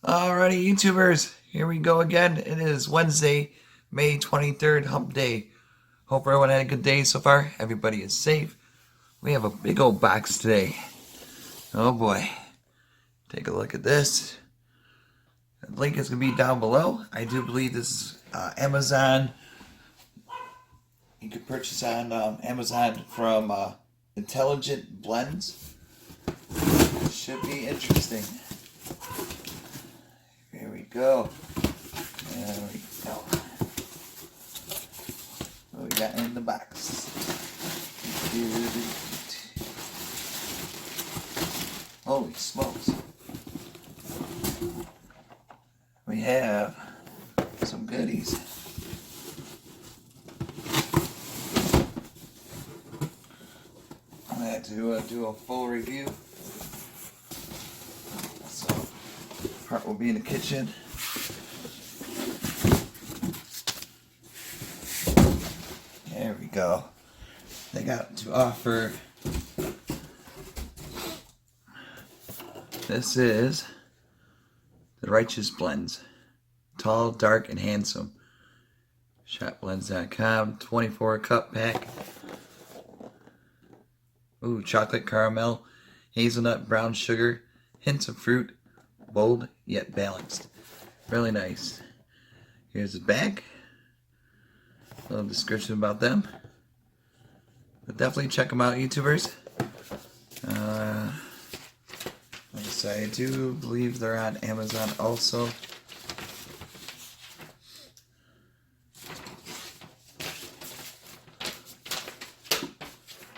Alrighty, YouTubers, here we go again. It is Wednesday, May 23rd, Hump Day. Hope everyone had a good day so far. Everybody is safe. We have a big old box today. Oh boy. Take a look at this. The link is going to be down below. I do believe this is Amazon. You can purchase on Amazon from Intelligent Blends. Should be interesting. Here we go. There we go. What we got in the box? Holy smokes. We have some goodies. I'm going to have to do a full review. So, part will be in the kitchen. There we go. They got to offer. This is the Righteous Blends. Tall, dark, and handsome. Shopblends.com. 24 cup pack. Ooh, chocolate caramel, hazelnut, brown sugar, hints of fruit, bold yet balanced. Really nice. Here's the back. A little description about them. But definitely check them out, YouTubers. Like I said, I do believe they're on Amazon also.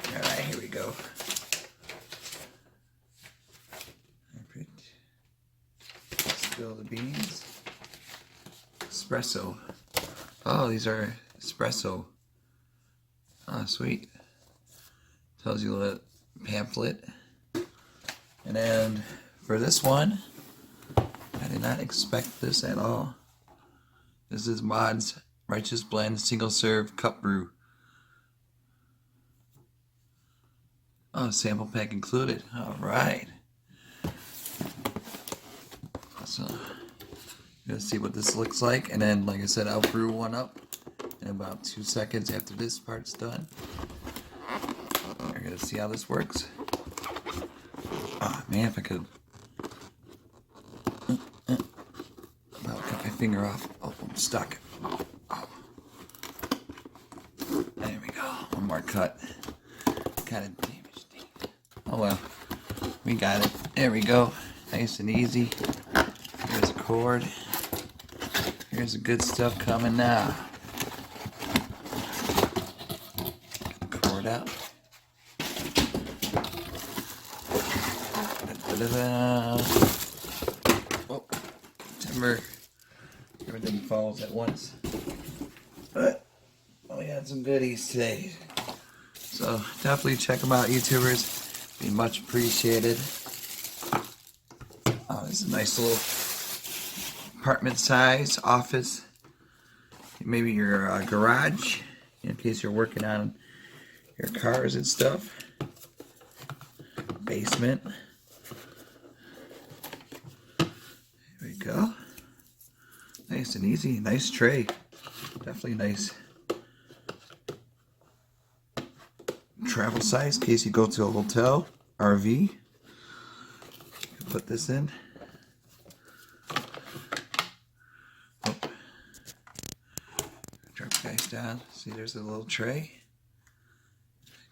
Alright, here we go. Spill the beans. Espresso. Oh, these are espresso. Oh, sweet. Tells you a pamphlet. And then for this one, I did not expect this at all. This is Mod's Righteous Blend Single Serve Cup Brew. Oh, sample pack included. Alright. So, you're gonna see what this looks like. And then, like I said, I'll brew one up in about 2 seconds after this part's done. You're gonna see how this works. Oh man, if I could about cut my finger off. Oh, I'm stuck. Oh. There we go. One more cut. Kind of damaged. Oh well. We got it. There we go. Nice and easy. Here's a cord. Here's the good stuff coming now. Get the cord out. Oh, timber. Everything falls at once. But we had some goodies today. So definitely check them out, YouTubers. Be much appreciated. Oh, this is a nice little apartment size office. Maybe your garage, in case you're working on your cars and stuff. Basement. There we go. Nice and easy. Nice tray. Definitely nice. Travel size, in case you go to a hotel, RV. You can put this in. Oh. Drop the guys down. See, there's a little tray.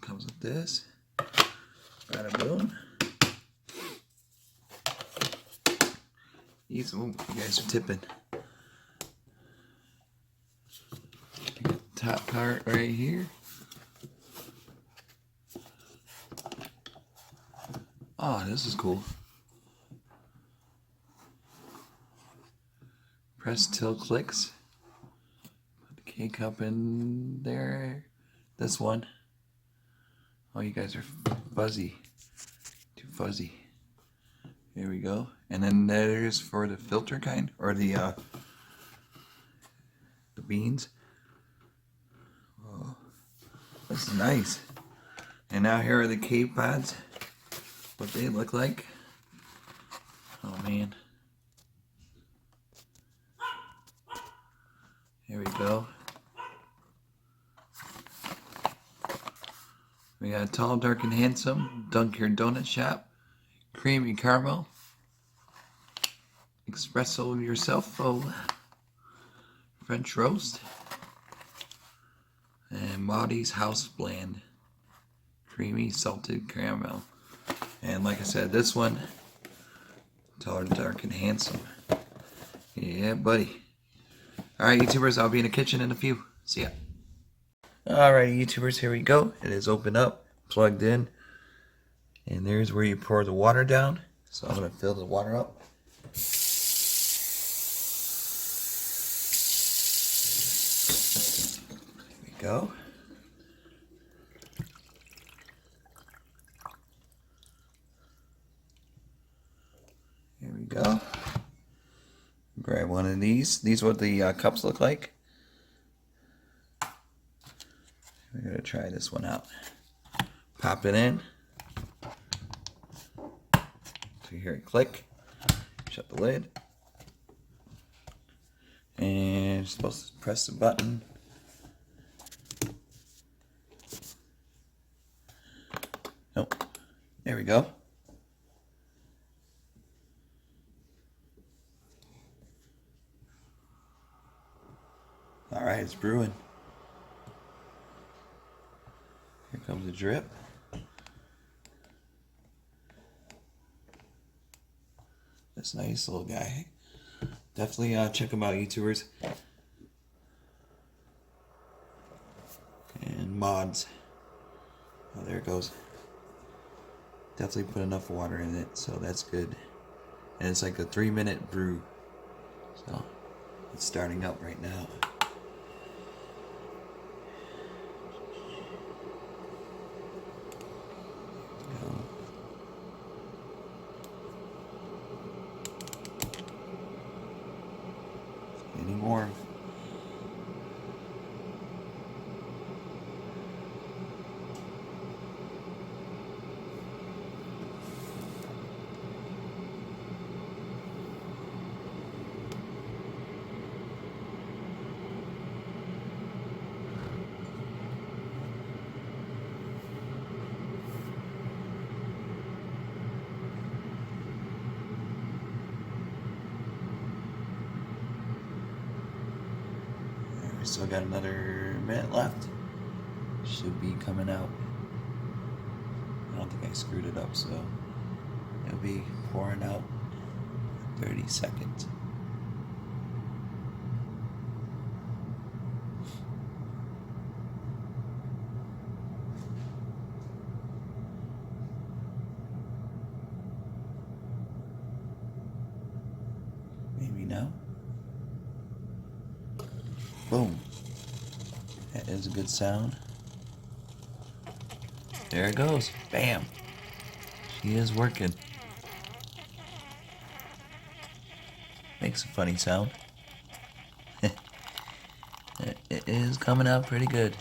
Comes with this. Bada boom. Easy. Oh, you guys are tipping. Top part right here. Oh, this is cool. Press till clicks. Put the Kcup in there. This one. Oh, you guys are fuzzy. Too fuzzy. Here we go. And then there's for the filter kind, or the beans. Oh, this is nice. And now here are the cave pods. What they look like. Oh man. go. We got Tall, Dark, and Handsome, Dunkin' Donut Shop, Creamy Caramel, Espresso Yourself, French Roast, and Maudie's House Blend, Creamy Salted Caramel. And like I said, this one, Tall, Dark, and Handsome. Yeah, buddy. Alright, YouTubers, I'll be in the kitchen in a few. See ya. Alright, YouTubers, here we go. It is open up, plugged in, and there's where you pour the water down. So I'm going to fill the water up. There we go. Here we go. Grab one of these. These are what the cups look like. We're going to try this one out. Pop it in. So you hear it click. Shut the lid. And you're supposed to press the button. Nope. There we go. Alright, it's brewing. Here comes the drip. This nice little guy. Definitely check him out, YouTubers. And mods. Oh, there it goes. Definitely put enough water in it, so that's good. And it's like a 3-minute brew. So it's starting up right now. Getting warm. We still got another minute left. Should be coming out. I don't think I screwed it up, so it'll be pouring out in 30 seconds. Maybe now. Boom. That is a good sound. There it goes. Bam. She is working. Makes a funny sound. It is coming out pretty good.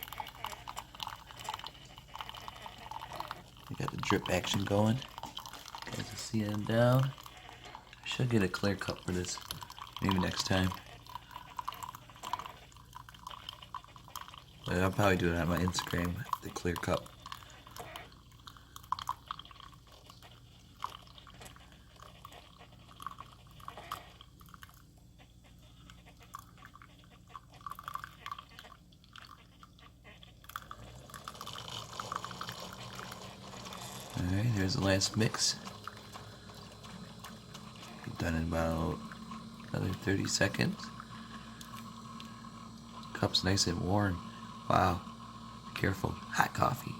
We got the drip action going. You guys can see it down. I should get a clear cup for this. Maybe next time. But I'll probably do it on my Instagram, the clear cup. Alright, there's the last mix. Done in about another 30 seconds. Cup's nice and warm. Wow. Be careful. Hot coffee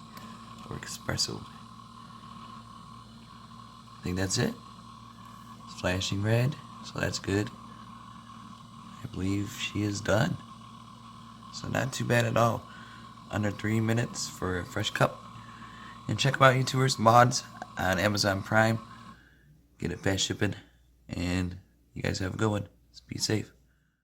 or espresso. I think that's it. It's flashing red, so that's good. I believe she is done. So not too bad at all. Under 3 minutes for a fresh cup. And check them out, YouTubers. Mods on Amazon Prime. Get it fast shipping. And you guys have a good one. Be safe.